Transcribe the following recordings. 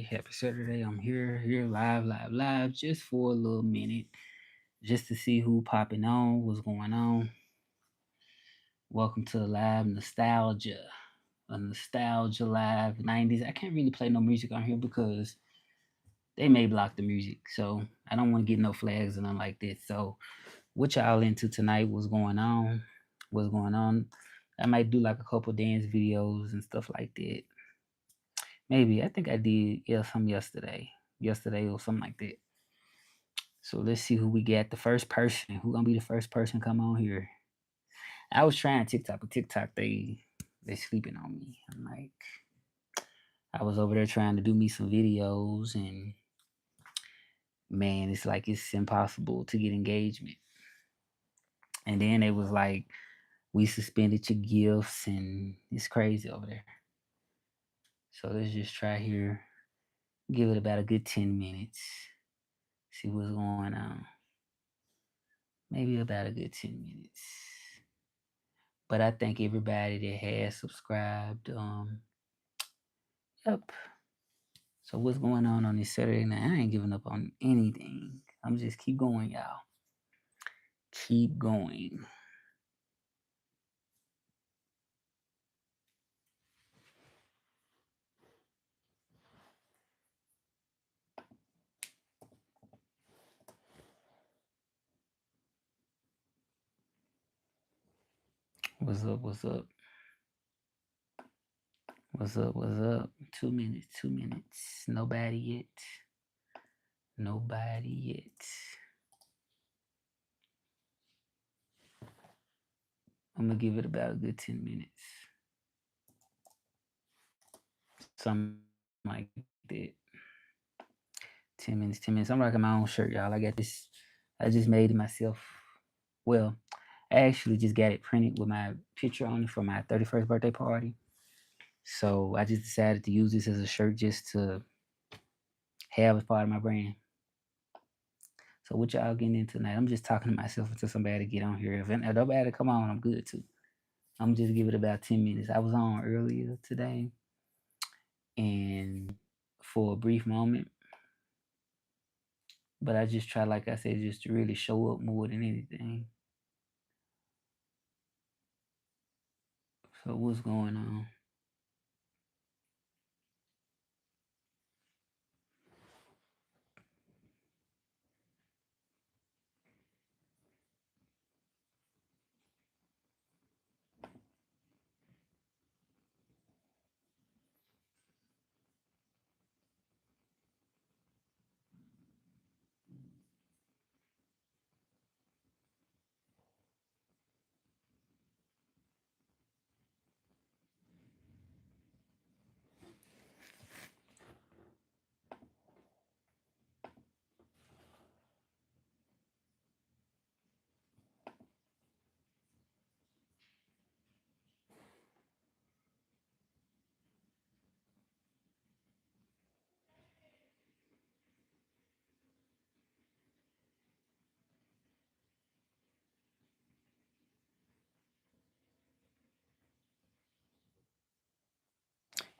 Happy Saturday. I'm here live, just for a little minute, just to see who popping on, what's going on. Welcome to the live nostalgia, a nostalgia live 90s. I can't really play no music on here because they may block the music, so I don't want to get no flags and nothing like that. So, what y'all into tonight? What's going on? What's going on? I might do like a couple dance videos and stuff like that. Maybe I think I did some yesterday or something like that. So let's see who we get. The first person. Who gonna be the first person come on here? I was trying TikTok, but TikTok they sleeping on me. I'm like, I was over there trying to do me some videos, and man, it's like it's impossible to get engagement. And then it was like, we suspended your gifts, and it's crazy over there. So let's just try here. Give it about a good 10 minutes. See what's going on. Maybe about a good 10 minutes. But I thank everybody that has subscribed. Yep. So what's going on this Saturday night? I ain't giving up on anything. I'm just keep going, y'all. Keep going. What's up? What's up? What's up? What's up? 2 minutes. 2 minutes. Nobody yet. Nobody yet. I'm gonna give it about a good 10 minutes. Something like that. 10 minutes. 10 minutes. I'm rocking my own shirt, y'all. I got this. I just made it myself. Well, I actually just got it printed with my picture on it for my 31st birthday party. So I just decided to use this as a shirt just to have as part of my brand. So what y'all getting in tonight? I'm just talking to myself until somebody get on here. If nobody come on, I'm good too. I'm just give it about 10 minutes. I was on earlier today, and for a brief moment, but I just try, like I said, just to really show up more than anything. So what's going on?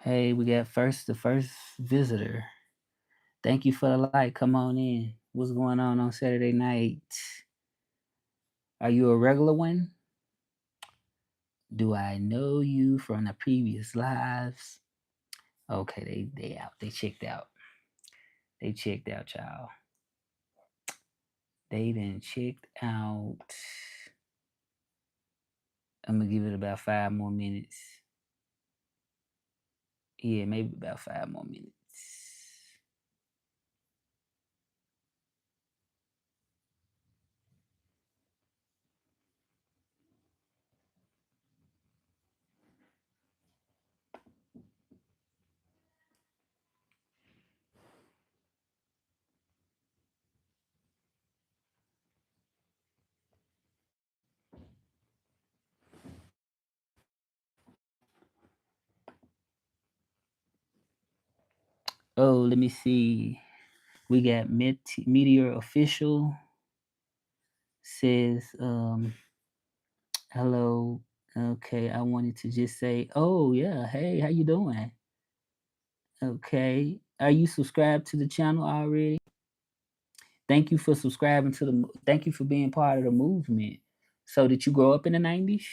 Hey, we got the first visitor. Thank you for the light. Come on in. What's going on Saturday night? Are you a regular one? Do I know you from the previous lives? Okay, they out. They checked out. They checked out, y'all. They been checked out. I'm gonna give it about 5 more minutes. Yeah, maybe about 5 more minutes. Oh, let me see. We got Meteor Official says, hello. Okay, I wanted to just say, oh yeah, hey, how you doing? Okay. Are you subscribed to the channel already? Thank you for subscribing to the. Thank you for being part of the movement. So did you grow up in the 90s?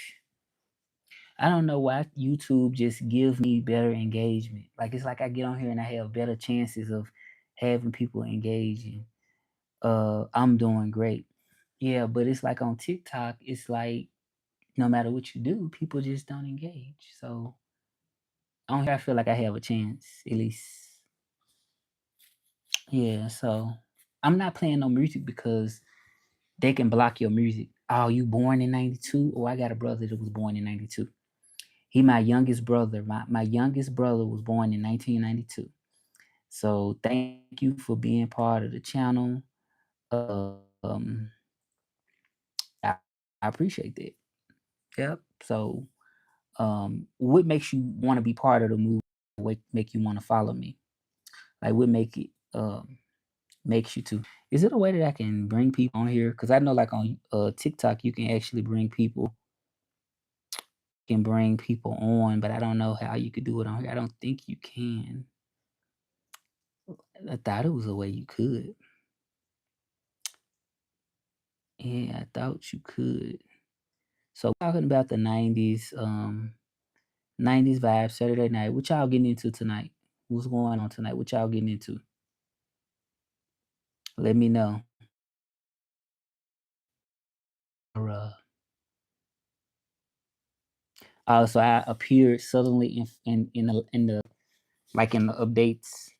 I don't know why YouTube just gives me better engagement. Like it's like I get on here and I have better chances of having people engaging. I'm doing great. Yeah, but it's like on TikTok, it's like no matter what you do, people just don't engage. So on here, I feel like I have a chance, at least. Yeah, so I'm not playing no music because they can block your music. Oh, you born in 92? Oh, I got a brother that was born in 92. He my youngest brother. My youngest brother was born in 1992. So thank you for being part of the channel. Um, I, I appreciate that. Yep. So, what makes you want to be part of the movement? What make you want to follow me? Like, what make it makes you to? Is it a way that I can bring people on here? Because I know, like on TikTok, you can actually bring people on, but I don't know how you could do it on here. I don't think you can. I thought it was a way you could. Yeah, I thought you could. So talking about the 90s vibe Saturday night. What y'all getting into tonight? What's going on tonight? What y'all getting into? Let me know. Or, so I appeared suddenly in the like in the updates.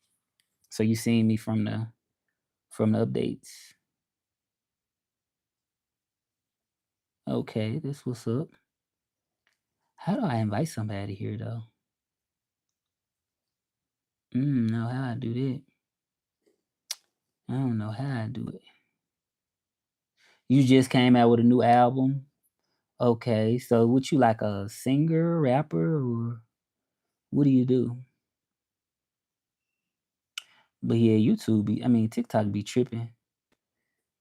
So you seen me from the updates. Okay, this what's up. How do I invite somebody here though? Know how I do that. I don't know how I do it. You just came out with a new album. Okay, so what you like a singer, rapper, or what do you do? But yeah, TikTok be tripping.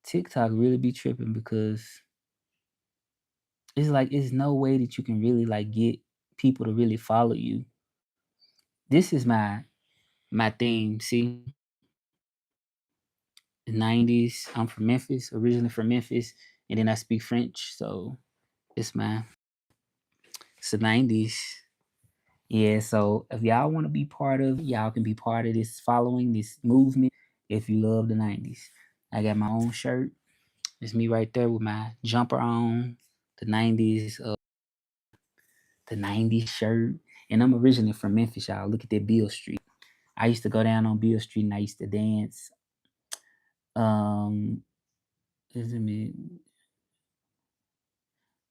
TikTok really be tripping because it's like it's no way that you can really like get people to really follow you. This is my theme. See, the 90s. I'm from Memphis, originally from Memphis, and then I speak French, so it's the 90s. Yeah, so if y'all want to be part of it, y'all can be part of this following this movement if you love the 90s. I got my own shirt. It's me right there with my jumper on, the 90s, the 90s shirt. And I'm originally from Memphis, y'all. Look at that Beale Street. I used to go down on Beale Street and I used to dance. Um, is it me?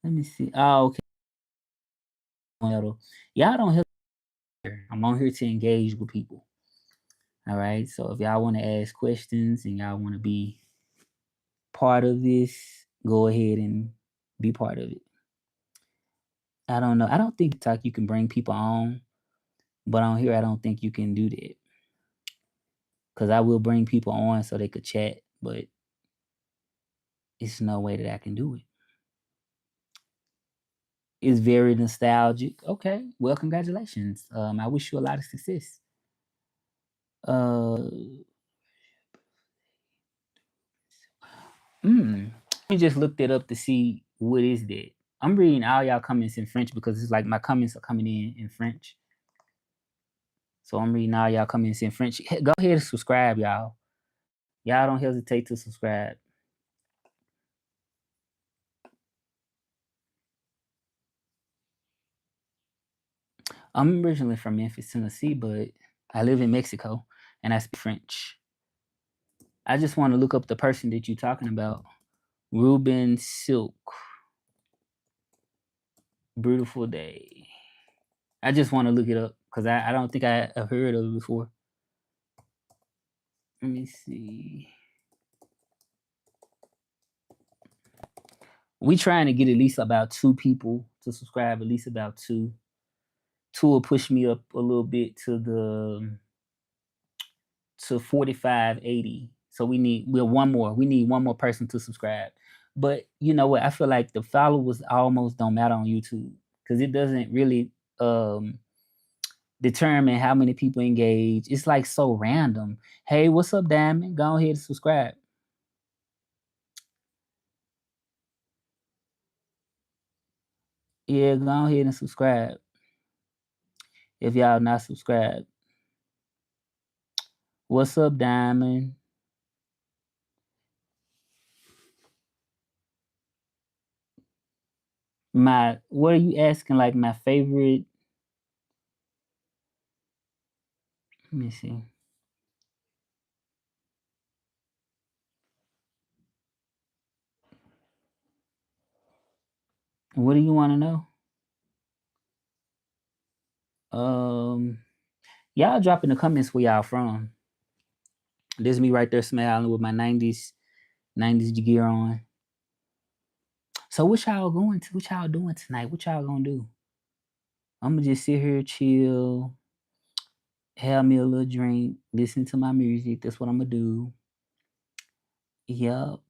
Let me see. Oh, okay. Y'all don't help here. I'm on here to engage with people. All right. So if y'all want to ask questions and y'all want to be part of this, go ahead and be part of it. I don't know. I don't think TikTok you can bring people on, but on here I don't think you can do that. Cause I will bring people on so they could chat, but it's no way that I can do it. It's very nostalgic. Okay, well, congratulations. I wish you a lot of success. Uh, Let me just looked it up to see what is that. I'm reading all y'all comments in French because it's like my comments are coming in French. So I'm reading all y'all comments in French. Go ahead and subscribe, y'all. Y'all don't hesitate to subscribe. I'm originally from Memphis, Tennessee, but I live in Mexico and I speak French. I just want to look up the person that you're talking about. Ruben Silk. Beautiful day. I just want to look it up because I don't think I have heard of it before. Let me see. We trying to get at least about 2 people to subscribe, at least about 2. 2 will push me up a little bit to 4580. So we're one more. We need one more person to subscribe. But you know what? I feel like the followers almost don't matter on YouTube because it doesn't really determine how many people engage. It's like so random. Hey, what's up, Diamond? Go ahead and subscribe. Yeah, go ahead and subscribe if y'all not subscribed. What's up, Diamond? My what are you asking? Like my favorite? Let me see. What do you want to know? Um, y'all drop in the comments where y'all from. There's me right there smiling with my '90s gear on. So what y'all going to? What y'all doing tonight? What y'all gonna do? I'm gonna just sit here, chill, have me a little drink, listen to my music. That's what I'm gonna do. Yup.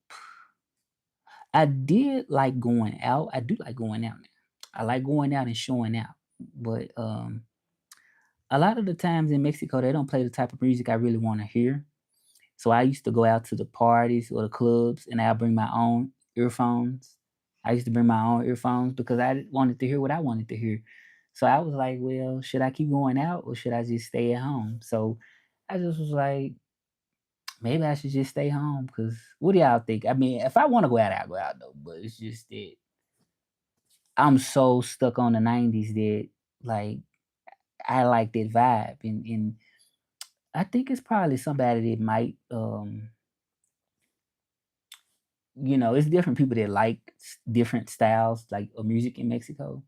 I did like going out. I do like going out now. I like going out and showing out. But a lot of the times in Mexico, they don't play the type of music I really want to hear. So I used to go out to the parties or the clubs, and I'll bring my own earphones. I used to bring my own earphones because I wanted to hear what I wanted to hear. So I was like, well, should I keep going out or should I just stay at home? So I just was like, maybe I should just stay home. Cause what do y'all think? I mean, if I want to go out, I'll go out though. But it's just that I'm so stuck on the '90s that like I like that vibe, and I think it's probably somebody that might it's different people that like different styles like of music in Mexico.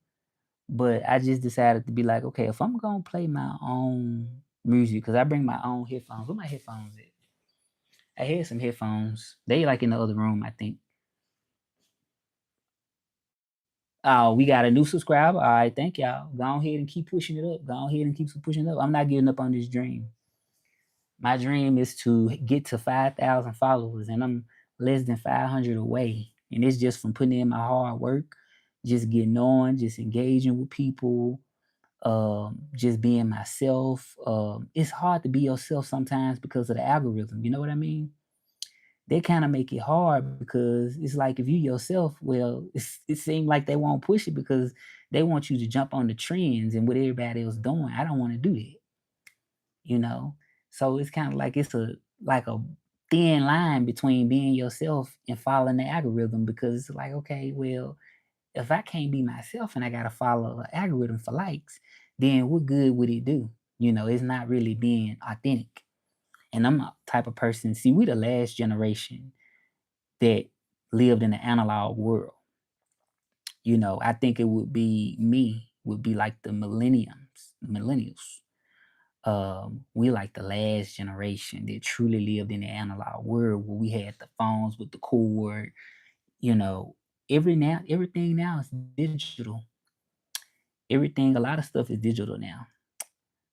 But I just decided to be like, okay, if I'm gonna play my own music, because I bring my own headphones. Where my headphones at? I had some headphones. They like in the other room, I think. Oh, we got a new subscriber. All right, thank y'all. Go ahead and keep pushing it up. Go ahead and keep pushing it up. I'm not giving up on this dream. My dream is to get to 5,000 followers, and I'm less than 500 away. And it's just from putting in my hard work, just getting on, just engaging with people, just being myself. It's hard to be yourself sometimes because of the algorithm. You know what I mean? They kind of make it hard because it's like if you yourself, well, it seems like they won't push it because they want you to jump on the trends and what everybody else doing. I don't want to do that, you know. So it's kind of like it's a thin line between being yourself and following the algorithm because it's like, okay, well, if I can't be myself and I gotta follow an algorithm for likes, then what good would it do? It's not really being authentic. And I'm a type of person. See, we the last generation that lived in the analog world. I think it would be me, would be like the millennials. We like the last generation that truly lived in the analog world where we had the phones with the cord, you know. Everything now is digital. A lot of stuff is digital now.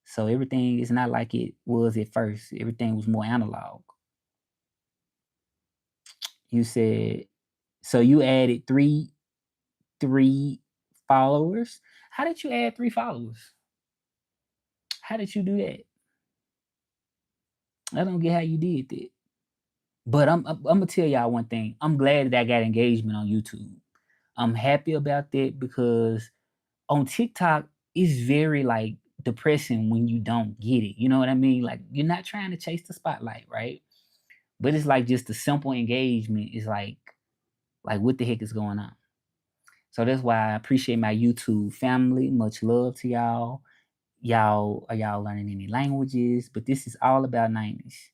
So everything is not like it was at first. Everything was more analog. You said so you added three followers. How did you add 3 followers? How did you do that? I don't get how you did that. But I'm gonna tell y'all one thing. I'm glad that I got engagement on YouTube. I'm happy about that because on TikTok it's very like depressing when you don't get it. You know what I mean? Like you're not trying to chase the spotlight, right? But it's like just the simple engagement is like what the heck is going on? So that's why I appreciate my YouTube family. Much love to y'all. Y'all learning any languages? But this is all about '90s.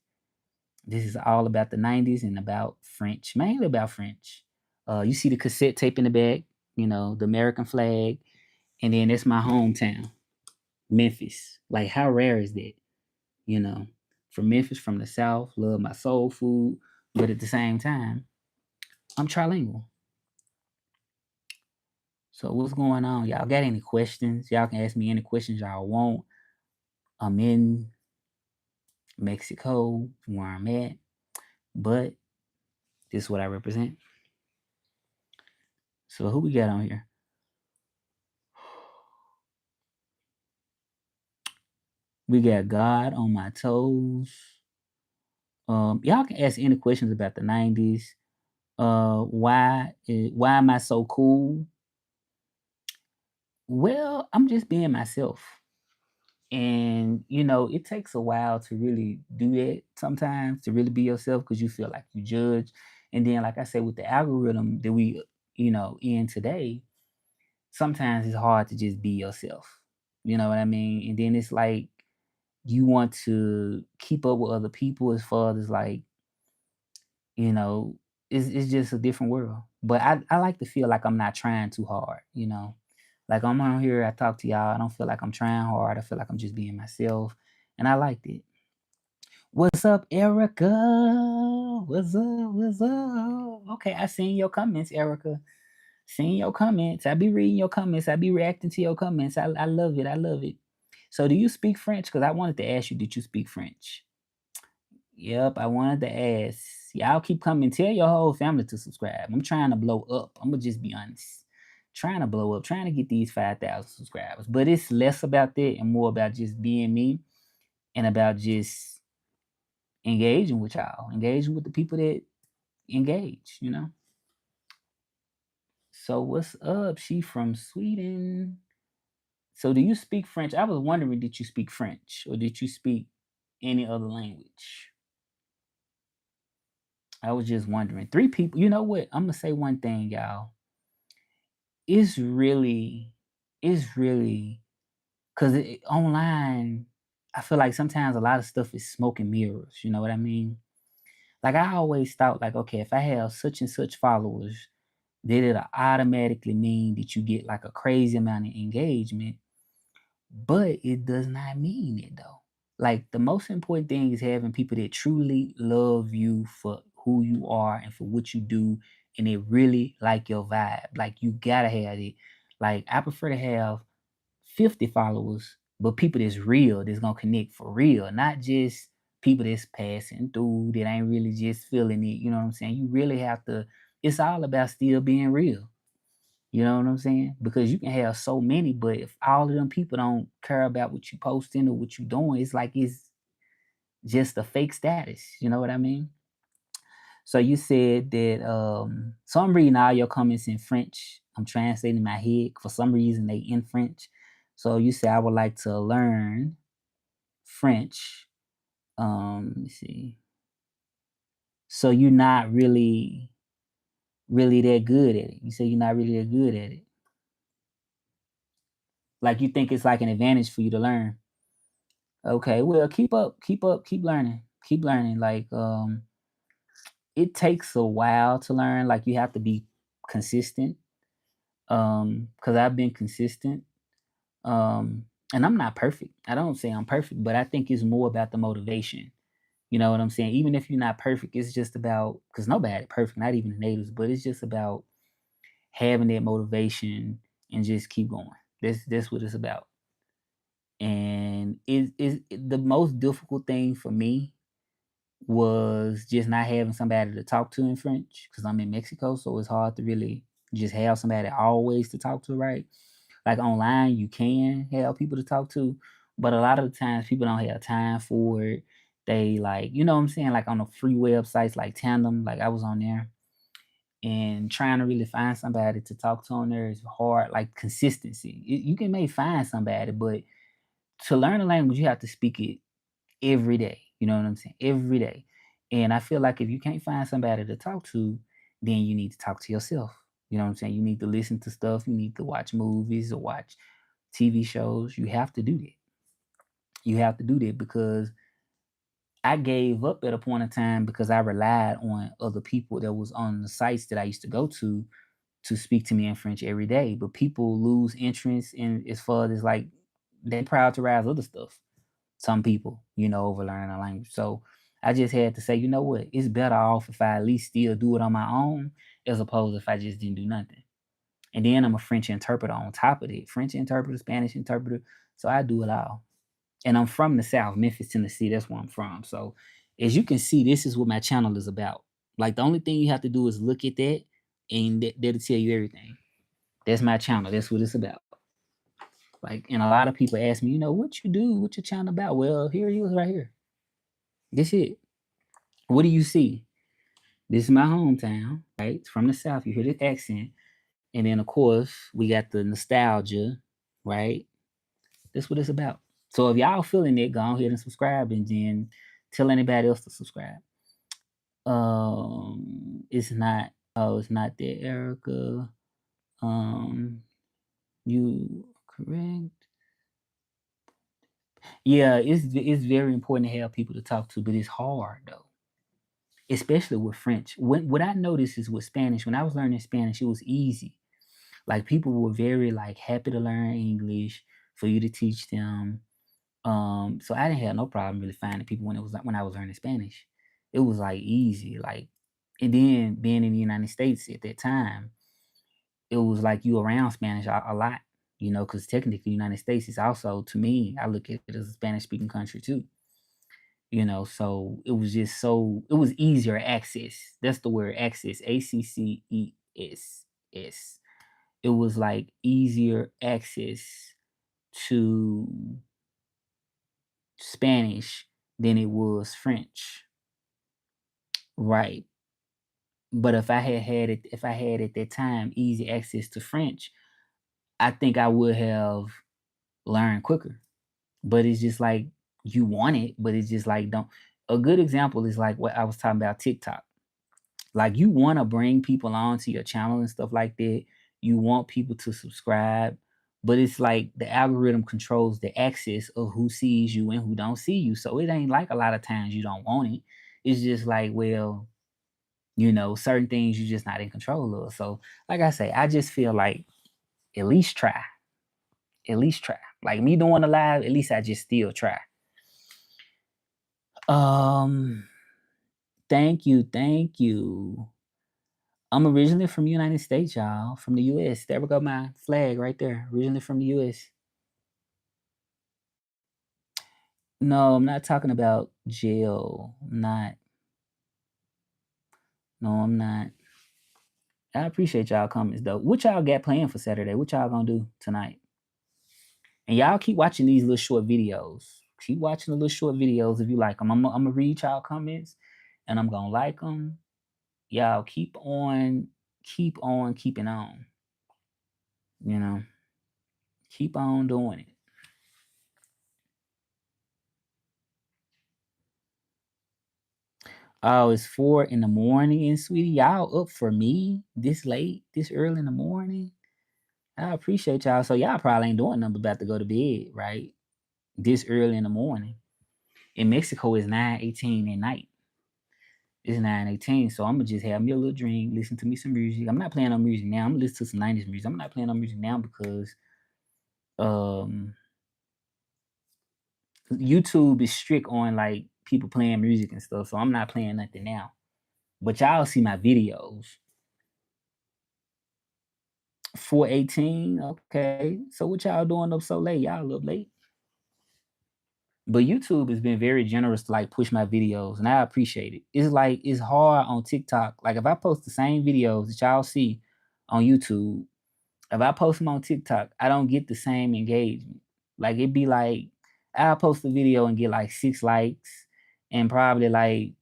This is all about the '90s and about French, mainly about French. You see the cassette tape in the back, the American flag, and then that's my hometown, Memphis. Like, how rare is that? You know, from Memphis, from the South, love my soul food, but at the same time, I'm trilingual. So what's going on? Y'all got any questions? Y'all can ask me any questions y'all want. I'm in Mexico, where I'm at, but this is what I represent. So who we got on here? We got God on my toes. Y'all can ask any questions about the 90s. Why am I so cool? Well, I'm just being myself. And it takes a while to really do that sometimes, to really be yourself, because you feel like you judge. And then, like I said, with the algorithm that we in today, sometimes it's hard to just be yourself. You know what I mean? And then it's like you want to keep up with other people as far as like, you know, it's just a different world. But I like to feel like I'm not trying too hard. Like I'm on here, I talk to y'all, I don't feel like I'm trying hard. I feel like I'm just being myself. And I liked it. What's up, Erica? What's up? What's up? Okay, I seen your comments, Erica. Seeing your comments. I be reading your comments. I be reacting to your comments. I love it. I love it. So do you speak French? Because I wanted to ask you, did you speak French? Yep, I wanted to ask. Y'all keep coming. Tell your whole family to subscribe. I'm trying to blow up. I'm gonna just be honest. Trying to blow up, trying to get these 5,000 subscribers. But it's less about that and more about just being me and about just engaging with y'all, engaging with the people that engage. So what's up? She from Sweden. So do you speak French? I was wondering, did you speak French or did you speak any other language? I was just wondering. Three people. You know what? I'm gonna say one thing, y'all. It's really, it's really, cause online, I feel like sometimes a lot of stuff is smoke and mirrors. You know what I mean? Like I always thought, like, okay, if I have such and such followers, then it'll automatically mean that you get like a crazy amount of engagement. But it does not mean it though. Like the most important thing is having people that truly love you for who you are and for what you do, and they really like your vibe. Like you gotta have it. Like I prefer to have 50 followers, but people that's real, that's gonna connect for real, not just people that's passing through that ain't really just feeling it. You know what I'm saying? You really have to. It's all about still being real. You know what I'm saying? Because you can have so many, but if all of them people don't care about what you posting or what you doing, it's like it's just a fake status. You know what I mean? So you said that so I'm reading all your comments in French. I'm translating in my head. For some reason they in French. So you say I would like to learn French. Let me see. So you're not really that good at it. You say you're not really that good at it. Like you think it's like an advantage for you to learn. Okay, well, keep up, keep learning, keep learning. Like, it takes a while to learn. Like, you have to be consistent. Because I've been consistent. And I'm not perfect. I don't say I'm perfect, but I think it's more about the motivation. You know what I'm saying? Even if you're not perfect, it's just about because nobody perfect, not even the natives, but it's just about having that motivation and just keep going. That's what it's about. And it is the most difficult thing for me was just not having somebody to talk to in French because I'm in Mexico, so it's hard to really just have somebody always to talk to, right? Like online, you can have people to talk to, but a lot of the times people don't have time for it. They like, you know what I'm saying? Like on the free websites like Tandem, like I was on there and trying to really find somebody to talk to on there is hard. Like consistency, you can may find somebody, but to learn a language, you have to speak it every day. You know what I'm saying? Every day. And I feel like if you can't find somebody to talk to, then you need to talk to yourself. You know what I'm saying? You need to listen to stuff. You need to watch movies or watch TV shows. You have to do that. You have to do that because I gave up at a point in time because I relied on other people that was on the sites that I used to go to speak to me in French every day. But people lose interest in as far as like they prioritize other stuff. Some people, over learning a language. So I just had to say, you know what? It's better off if I at least still do it on my own as opposed if I just didn't do nothing. And then I'm a French interpreter on top of it. French interpreter, Spanish interpreter. So I do it all. And I'm from the South, Memphis, Tennessee. That's where I'm from. So as you can see, this is what my channel is about. Like the only thing you have to do is look at that and that'll tell you everything. That's my channel. That's what it's about. Like, and a lot of people ask me, what you do, what your channel about? Well, here it is right here. This it. What do you see? This is my hometown, right? It's from the South. You hear the accent. And then, of course, we got the nostalgia, right? That's what it's about. So if y'all feeling it, go ahead and subscribe and then tell anybody else to subscribe. It's not, oh, it's not there, Erica. You correct. Yeah, it's very important to have people to talk to, but it's hard though, especially with French. What I noticed is with Spanish, when I was learning Spanish, it was easy. Like people were very like happy to learn English for you to teach them. So I didn't have no problem really finding people when it was like when I was learning Spanish. It was like easy, like, and then being in the United States at that time, it was like you around Spanish a lot, because technically the United States is also, to me, I look at it as a Spanish speaking country too. So it was just it was easier access. That's the word, access, ACCESS. It was like easier access to Spanish than it was French. Right. But if I had at that time easy access to French, I think I would have learned quicker. But it's just like you want it, but it's just like don't. A good example is like what I was talking about TikTok. Like you want to bring people onto your channel and stuff like that. You want people to subscribe, but it's like the algorithm controls the access of who sees you and who don't see you. So it ain't like a lot of times you don't want it. It's just like, well, certain things you're just not in control of. So, like I say, I just feel like at least try. At least try. Like me doing a live, at least I just still try. Um, thank you, thank you. I'm originally from the United States, y'all. From the US. There we go, my flag right there. Originally from the US. No, I'm not talking about jail. I'm not. No, I'm not. I appreciate y'all comments though. What y'all got planned for Saturday? What y'all gonna do tonight? And y'all keep watching these little short videos. Keep watching the little short videos if you like them. I'm gonna read y'all comments and I'm gonna like them. Y'all keep on keeping on. You know, keep on doing it. Oh, it's 4 in the morning, and sweetie, y'all up for me this late, this early in the morning? I appreciate y'all. So y'all probably ain't doing nothing but about to go to bed, right? This early in the morning. In Mexico, it's 9:18 at night. It's 9:18, so I'ma just have me a little drink, listen to me some music. I'm not playing on music now. I'm listening to some 90s music. I'm not playing on music now because um YouTube is strict on like people playing music and stuff, so I'm not playing nothing now. But y'all see my videos. 4:18, okay. So what y'all doing up so late? Y'all up late. But YouTube has been very generous to like push my videos, and I appreciate it. It's like it's hard on TikTok. Like if I post the same videos that y'all see on YouTube, if I post them on TikTok, I don't get the same engagement. Like it'd be like I'll post a video and get like 6 likes and probably like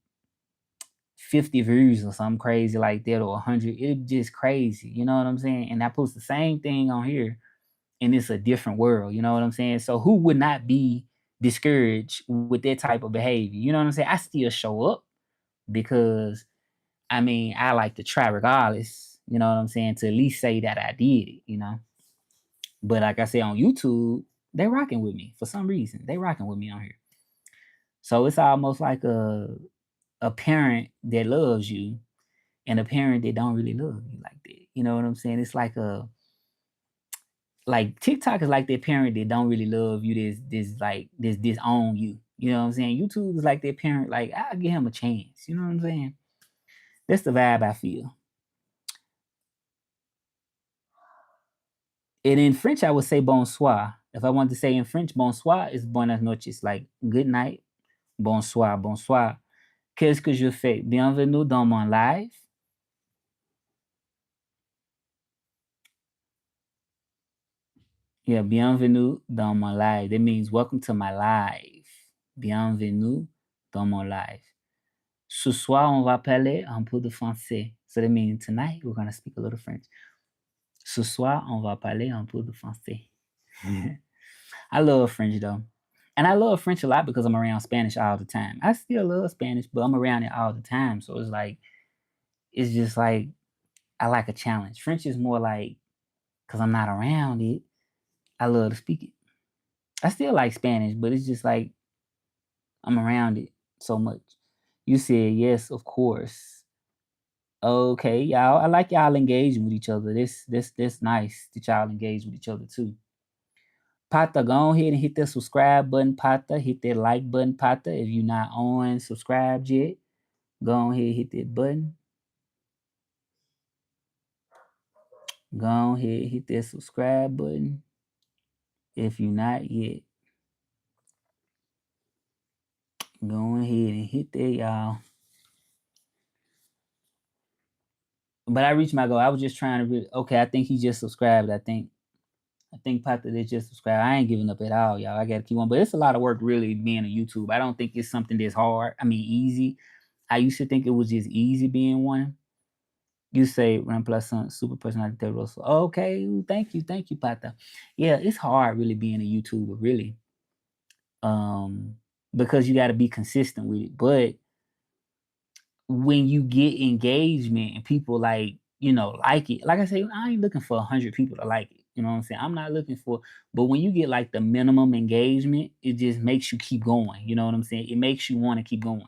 50 views or something crazy like that, or 100. It's just crazy. You know what I'm saying? And I post the same thing on here and it's a different world. You know what I'm saying? So who would not be discouraged with that type of behavior? You know what I'm saying? I still show up because I mean, I like to try regardless. You know what I'm saying? To at least say that I did it. But like I said on YouTube, they rocking with me for some reason. They rocking with me on here. So it's almost like a parent that loves you and a parent that don't really love you like that. You know what I'm saying? It's like TikTok is like that parent that don't really love you. This disown you. You know what I'm saying? YouTube is like that parent. Like I'll give him a chance. You know what I'm saying? That's the vibe I feel. And in French, I would say bonsoir. If I wanted to say in French, bonsoir is buenas noches, like good night. Bonsoir, bonsoir. Qu'est-ce que je fais? Bienvenue dans mon live. Yeah, bienvenue dans mon live. That means welcome to my live. Bienvenue dans mon live. Ce soir, on va parler un peu de français. So that means tonight we're gonna speak a little French. Ce soir, on va parler un peu de français. I love French though. And I love French a lot because I'm around Spanish all the time. I still love Spanish, but I'm around it all the time. So it's like, it's just like, I like a challenge. French is more like, because I'm not around it, I love to speak it. I still like Spanish, but it's just like, I'm around it so much. You said, yes, of course. Okay, y'all. I like y'all engaging with each other. This nice that y'all engage with each other too. Pata, go ahead and hit that subscribe button, Pata. Hit that like button, Pata. If you're not on subscribed yet, go ahead and hit that button. Go ahead and hit that subscribe button. If you're not yet, go ahead and hit that, y'all. But I reached my goal. I was just trying to really, okay, I think he just subscribed. I think Pata did just subscribe. I ain't giving up at all, y'all. I gotta keep on. But it's a lot of work really being on YouTube. I don't think it's something that's hard. I mean easy. I used to think it was just easy being one. You say remplaçant super personality roles. Okay, thank you, Pata. Yeah, it's hard really being a YouTuber, really. Um, because you gotta be consistent with it. But when you get engagement and people like it, like I say, I ain't looking for 100 people to like it. You know what I'm saying? I'm not looking for, but when you get like the minimum engagement, it just makes you keep going. You know what I'm saying? It makes you want to keep going.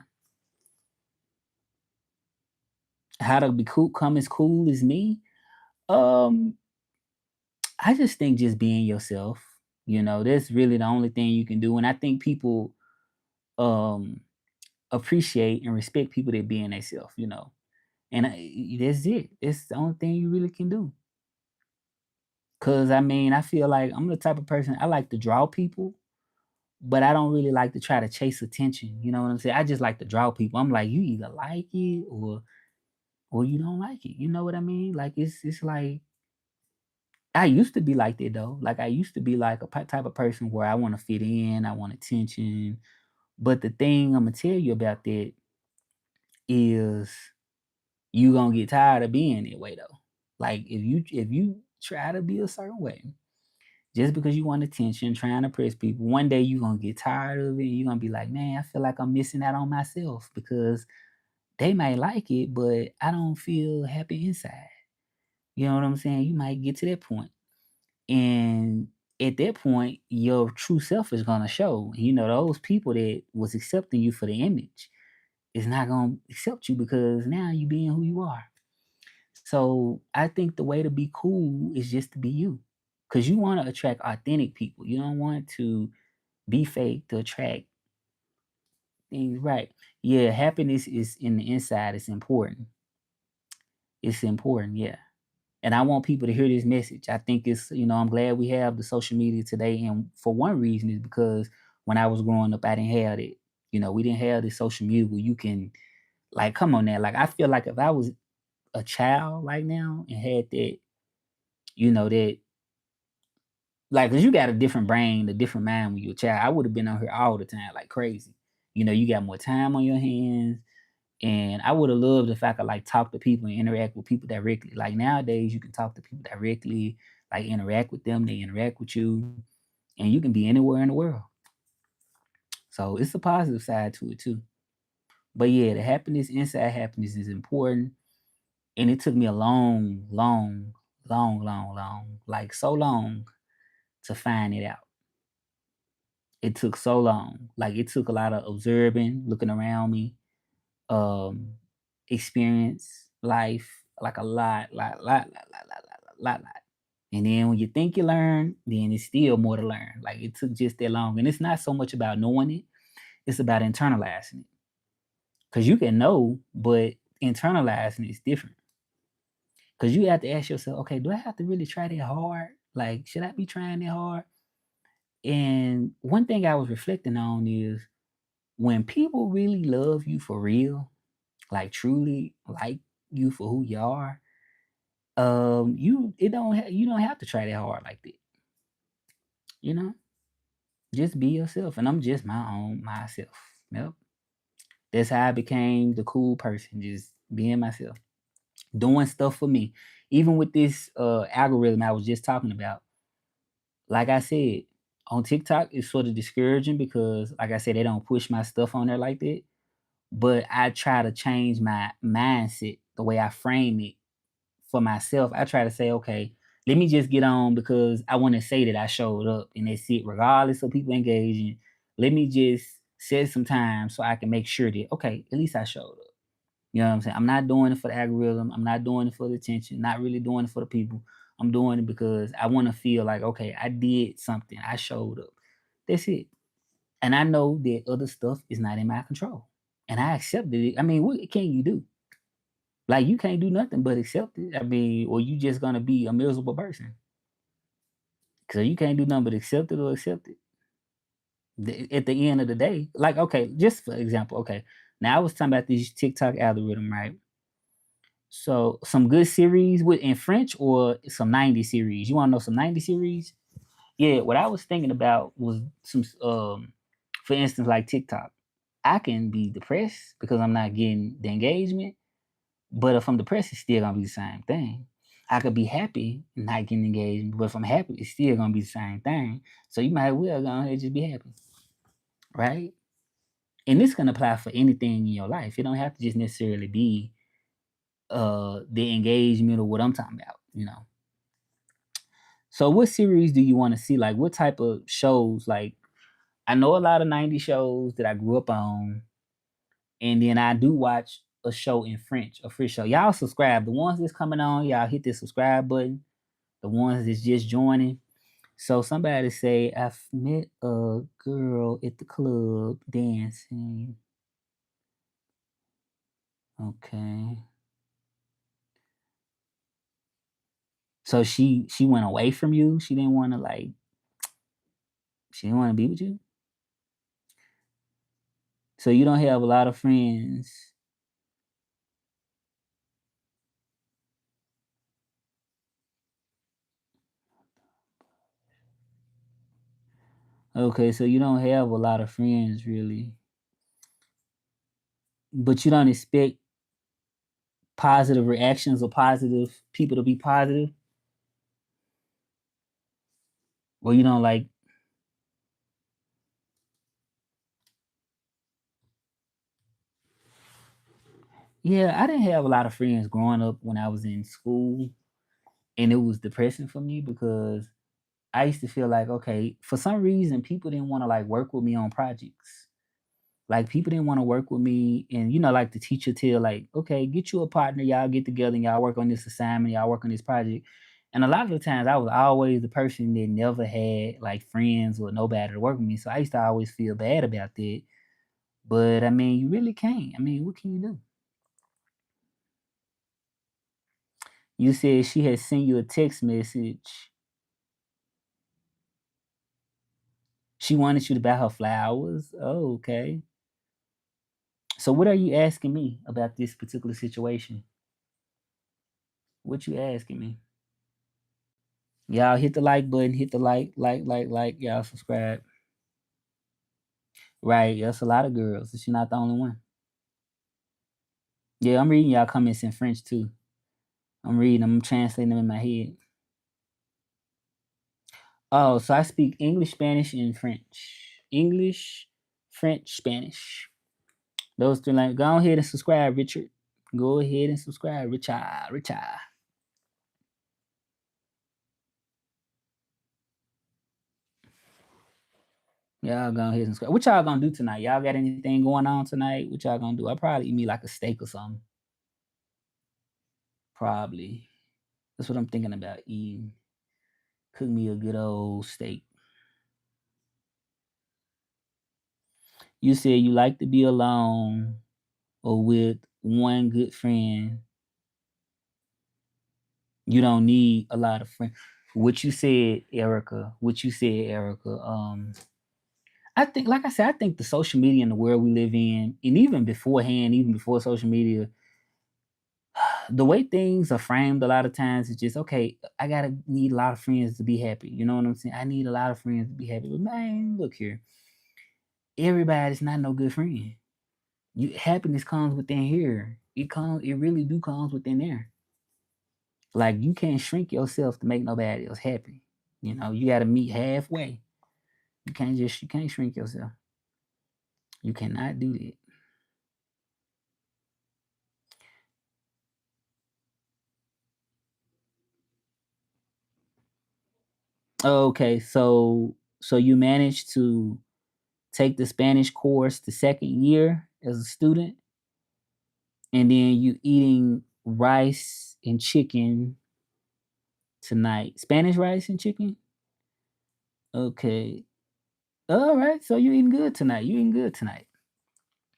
How to be cool, come as cool as me? Um, I just think just being yourself, that's really the only thing you can do. And I think people um appreciate and respect people that being themselves. And that's it. It's the only thing you really can do. Cause I mean, I feel like I'm the type of person I like to draw people, but I don't really like to try to chase attention. You know what I'm saying? I just like to draw people. I'm like, you either like it or you don't like it. You know what I mean? Like it's like I used to be like that though. Like I used to be like a type of person where I want to fit in, I want attention. But the thing I'm gonna tell you about that is you gonna get tired of being that way though. Like if you try to be a certain way, just because you want attention, trying to press people, one day you're gonna get tired of it. You're gonna be like, man, I feel like I'm missing out on myself because they might like it, but I don't feel happy inside. You know what I'm saying? You might get to that point. And at that point, your true self is gonna show. Those people that was accepting you for the image is not gonna accept you because now you being who you are. So I think the way to be cool is just to be you. Cause you want to attract authentic people. You don't want to be fake to attract things right. Yeah, happiness is in the inside. It's important. It's important, yeah. And I want people to hear this message. I think I'm glad we have the social media today. And for one reason is because when I was growing up, I didn't have it. We didn't have this social media where you can like come on now. Like I feel like if I was a child right now and had that, that like, cause you got a different brain, a different mind when you're a child. I would have been on here all the time like crazy. You got more time on your hands. And I would have loved if I could like talk to people and interact with people directly. Like nowadays, you can talk to people directly, like interact with them, they interact with you, and you can be anywhere in the world. So it's a positive side to it too. But yeah, the happiness, inside happiness is important. And it took me a long, long, long, long, long, like so long to find it out. It took so long. Like it took a lot of observing, looking around me, um, experience, life, like a lot. And then when you think you learn, then it's still more to learn. Like it took just that long. And it's not so much about knowing it, it's about internalizing it. Because you can know, but internalizing is different. Because you have to ask yourself, okay, do I have to really try that hard? Like, should I be trying that hard? And one thing I was reflecting on is when people really love you for real, like truly like you for who you are, you don't have to try that hard like that. You know, just be yourself, and I'm just my own myself. Yep, that's how I became the cool person, just being myself, doing stuff for me. Even with this algorithm I was just talking about, like I said, on TikTok, it's sort of discouraging because, like I said, they don't push my stuff on there like that. But I try to change my mindset, the way I frame it for myself. I try to say, okay, let me just get on because I want to say that I showed up and that's it, regardless of people engaging. Let me just set some time so I can make sure that, okay, at least I showed up. You know what I'm saying? I'm not doing it for the algorithm. I'm not doing it for the attention. Not really doing it for the people. I'm doing it because I want to feel like, okay, I did something. I showed up. That's it. And I know that other stuff is not in my control. And I accepted it. I mean, what can you do? Like you can't do nothing but accept it. I mean, or you just gonna be a miserable person. So you can't do nothing but accept it or accept it. At the end of the day, like okay, just for example, okay. Now I was talking about this TikTok algorithm, right? So some good series with in French or some 90s series. You want to know some 90s series? Yeah, what I was thinking about was some for instance like TikTok. I can be depressed because I'm not getting the engagement, but if I'm depressed, it's still gonna be the same thing. I could be happy and not getting engaged, but if I'm happy, it's still gonna be the same thing. So you might well go ahead and just be happy, right? And this can apply for anything in your life. It don't have to just necessarily be the engagement or what I'm talking about, you know. So what series do you want to see? Like what type of shows? Like I know a lot of 90 shows that I grew up on, and then I do watch a show in French, a French show. Y'all subscribe. The ones that's coming on, y'all hit the subscribe button. The ones that's just joining. So somebody say, I've met a girl at the club dancing. Okay. So she went away from you. She didn't want to like. She didn't want to be with you. So you don't have a lot of friends. Okay, so you don't have a lot of friends really, but you don't expect positive reactions or positive people to be positive, or you don't like. Yeah, I didn't have a lot of friends growing up when I was in school, and it was depressing for me because I used to feel like, okay, for some reason, people didn't want to like work with me on projects. Like people didn't want to work with me, and like the teacher tell, like, okay, get you a partner, y'all get together and y'all work on this assignment, y'all work on this project. And a lot of the times, I was always the person that never had like friends or nobody to work with me, so I used to always feel bad about that. But I mean, you really can't. I mean, what can you do? You said she had sent you a text message. She wanted you to buy her flowers. Oh, okay. So what are you asking me about this particular situation? What you asking me? Y'all hit the like button, hit the like, y'all subscribe. Right, that's a lot of girls. She's not the only one. Yeah, I'm reading y'all comments in French too. I'm reading them, I'm translating them in my head. Oh, so I speak English, Spanish, and French. English, French, Spanish. Those three languages. Go ahead and subscribe, Richard. Go ahead and subscribe, Richard. Richard. Y'all go ahead and subscribe. What y'all gonna do tonight? Y'all got anything going on tonight? What y'all gonna do? I probably eat me like a steak or something. Probably. That's what I'm thinking about eating. Cook me a good old steak. You said you like to be alone or with one good friend. You don't need a lot of friends. What you said, Erica. What you said, Erica. I think, like I said, I think the social media and the world we live in, and even beforehand, even before social media, the way things are framed a lot of times is just okay. I gotta need a lot of friends to be happy. You know what I'm saying? I need a lot of friends to be happy. But man, look here, everybody's not no good friend. Happiness comes within here. It really do comes within there. Like you can't shrink yourself to make nobody else happy. You know, you got to meet halfway. You can't shrink yourself. You cannot do that. Okay, so you managed to take the Spanish course the second year as a student, and then you eating rice and chicken tonight. Spanish rice and chicken? Okay. All right. So you eating good tonight. You eating good tonight.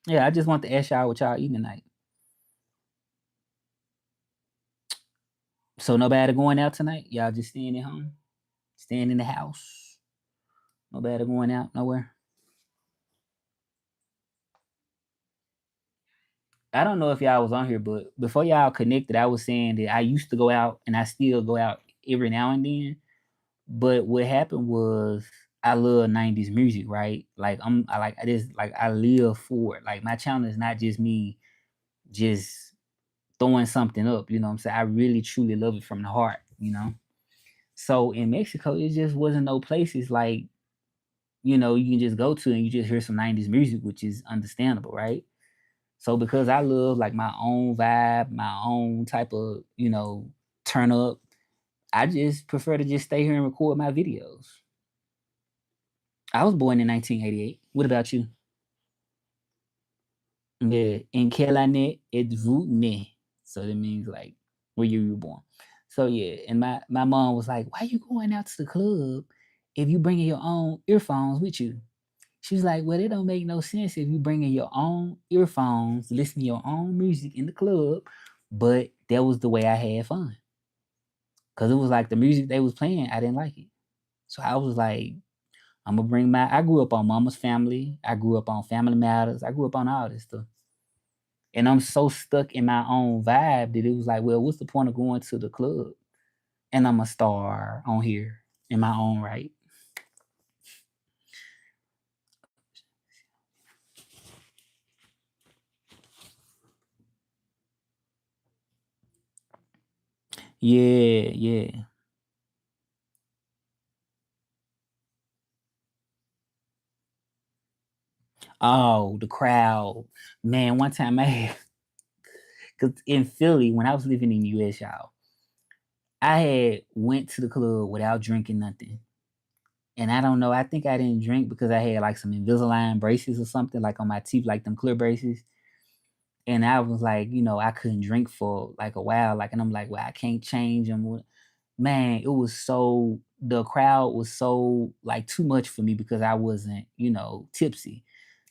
Yeah, I just want to ask y'all what y'all eating tonight. So nobody going out tonight? Y'all just staying at home? Staying in the house? Nobody going out nowhere? I don't know if y'all was on here, but before y'all connected, I was saying that I used to go out and I still go out every now and then. But what happened was I love 90s music, right? Like I just like I live for it. Like my channel is not just me just throwing something up, you know what I'm saying? I really truly love it from the heart, you know. So in Mexico, it just wasn't no places like, you can just go to and you just hear some 90s music, which is understandable, right? So because I love like my own vibe, my own type of, turn up, I just prefer to just stay here and record my videos. I was born in 1988. What about you? Yeah, in quelle année êtes-vous né? So that means like where you were born. So yeah, and my mom was like, "Why you going out to the club if you bringing your own earphones with you?" She was like, "Well, it don't make no sense if you bringing your own earphones, listening to your own music in the club." But that was the way I had fun, cause it was like the music they was playing, I didn't like it. So I was like, "I'm gonna bring my." I grew up on Mama's Family. I grew up on Family Matters. I grew up on all this stuff. And I'm so stuck in my own vibe that it was like, well, what's the point of going to the club? And I'm a star on here in my own right. Yeah, yeah. Oh, the crowd. Man, one time I had, cause in Philly, when I was living in US, y'all, I had went to the club without drinking nothing. And I don't know, I think I didn't drink because I had like some Invisalign braces or something like on my teeth, like them clear braces. And I was like, I couldn't drink for like a while. Like, and I'm like, well, I can't change them. Man, it was so the crowd was so like too much for me because I wasn't, tipsy.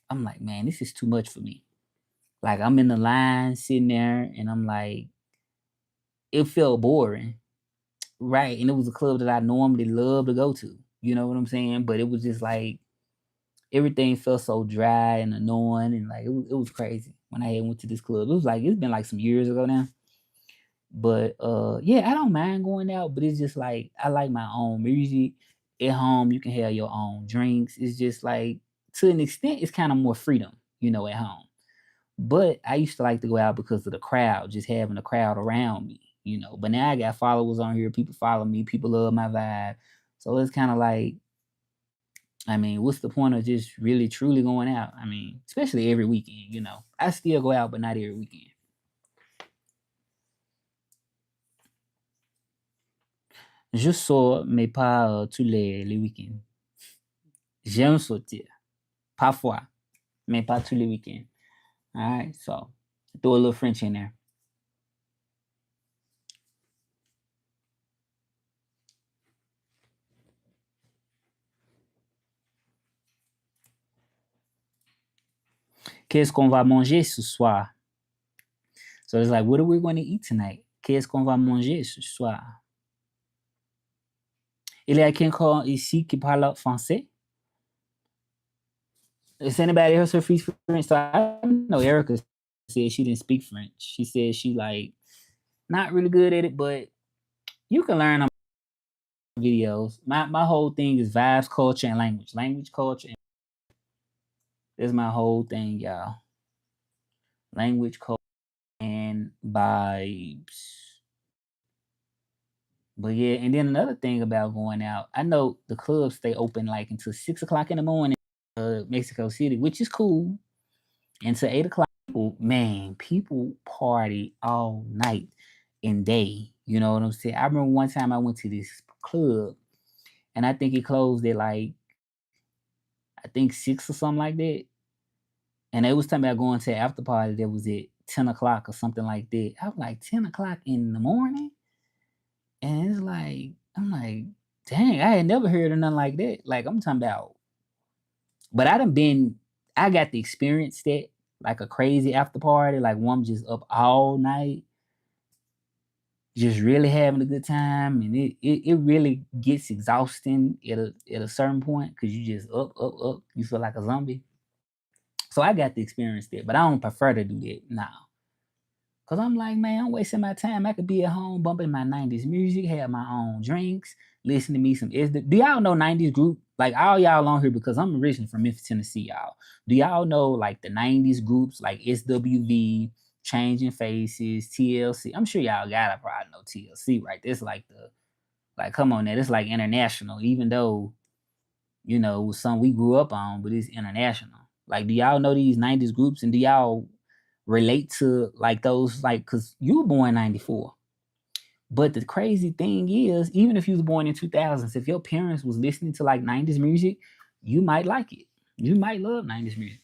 I'm like, man, this is too much for me. Like I'm in the line sitting there and I'm like, it felt boring. Right. And it was a club that I normally love to go to. You know what I'm saying? But it was just like everything felt so dry and annoying and like it was crazy when I had went to this club. It was like it's been like some years ago now. But yeah, I don't mind going out, but it's just like I like my own music. At home, you can have your own drinks. It's just like to an extent, it's kind of more freedom, at home. But I used to like to go out because of the crowd, just having a crowd around me. But now I got followers on here. People follow me. People love my vibe. So it's kind of like, I mean, what's the point of just really truly going out? I mean, especially every weekend. I still go out, but not every weekend. Je sors, mais pas tous les week-ends. J'aime sortir, parfois, mais pas tous les week-ends. All right, so throw a little French in there. Qu'est-ce qu'on va manger ce soir? So it's like, what are we going to eat tonight? Qu'est-ce qu'on va manger ce soir? Il y a quelqu'un ici qui parle français? Is anybody else who speaks French? So I know Erica said she didn't speak French. She said she like Not really good at it, but you can learn on videos. My whole thing is vibes, culture, and language. Language, culture, is my whole thing, y'all. Language, culture, and vibes. But yeah, and then another thing about going out, I know the clubs stay open like until 6 o'clock in the morning, Mexico City, which is cool. Until 8 o'clock, man, people party all night and day. You know what I'm saying? I remember one time I went to this club and I think it closed at like I think 6 or something like that. And they was talking about going to an after party that was at 10 o'clock or something like that. I was like 10 o'clock in the morning, and it's like I'm like, dang, I had never heard of nothing like that. Like I'm talking about, but I got to experience that like a crazy after party, like one just up all night, just really having a good time, and it really gets exhausting at a certain point because you just up, you feel like a zombie. So I got to experience that, but I don't prefer to do that now. Cause I'm like, man, I'm wasting my time. I could be at home bumping my '90s music, have my own drinks, listen to me some. Do y'all know '90s group? Like all y'all on here because I'm originally from Memphis, Tennessee, y'all. Do y'all know like the '90s groups like SWV, Changing Faces, TLC? I'm sure y'all gotta probably know TLC, right? This like come on, now, it's like international. Even though it was something we grew up on, but it's international. Like, do y'all know these '90s groups, and do y'all relate to like those? Like, cause you were born '94, but the crazy thing is, even if you was born in 2000s, if your parents was listening to like '90s music, you might like it. You might love '90s music.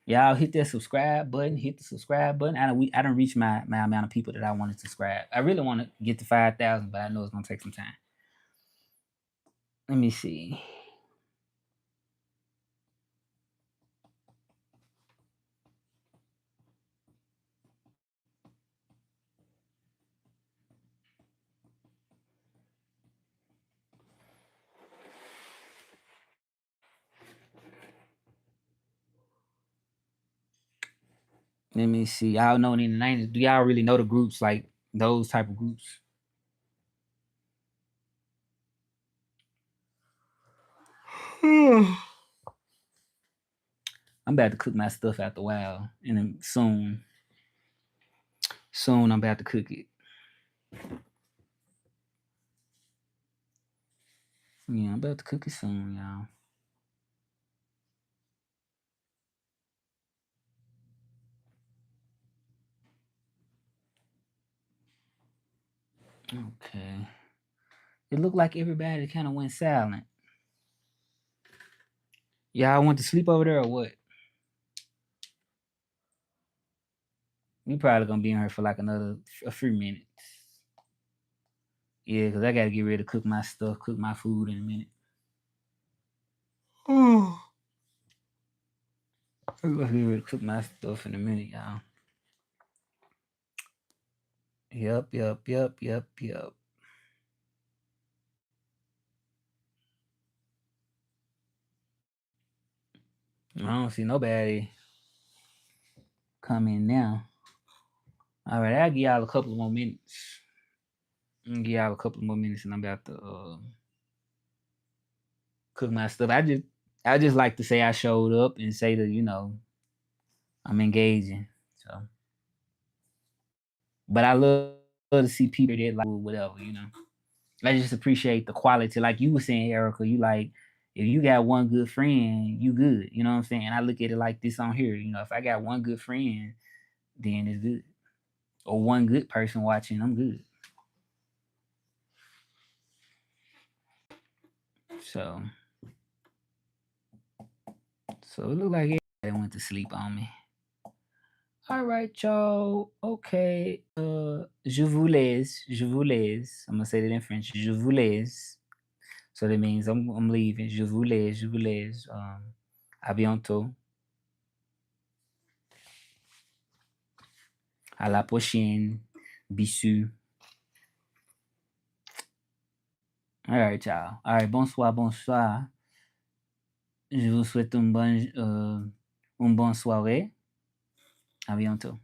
Y'all hit that subscribe button. Hit the subscribe button. I don't reach my amount of people that I want to subscribe. I really want to get to 5,000, but I know it's gonna take some time. Let me see. Let me see. Y'all know in the '90s. Do y'all really know the groups like those type of groups? I'm about to cook my stuff after a while, and then soon I'm about to cook it. Yeah, I'm about to cook it soon, y'all. Okay. It looked like everybody kind of went silent. Y'all went to sleep over there or what? We probably gonna be in here for like a few minutes. Yeah, cause I gotta get ready to cook my stuff, cook my food in a minute. Oh. I'm gonna get ready to cook my stuff in a minute, y'all. Yep. I don't see nobody coming now. All right, I'll give y'all a couple more minutes. I'm give y'all a couple more minutes, and I'm about to cook my stuff. I just like to say I showed up and say that I'm engaging. So, but I love to see people that like whatever. I just appreciate the quality. Like you were saying, Erica, you like if you got one good friend, you good. You know what I'm saying? I look at it like this on here. If I got one good friend, then it's good. Or one good person watching, I'm good. So it looked like everybody went to sleep on me. All right, y'all. Okay. Je vous laisse. I'm gonna say that in French. Je vous laisse. So that means I'm leaving. Je vous laisse. Je vous laisse. À bientôt. À la prochaine. Bisous. All right, y'all. All right. Bonsoir. Je vous souhaite une bonne soirée. À bientôt.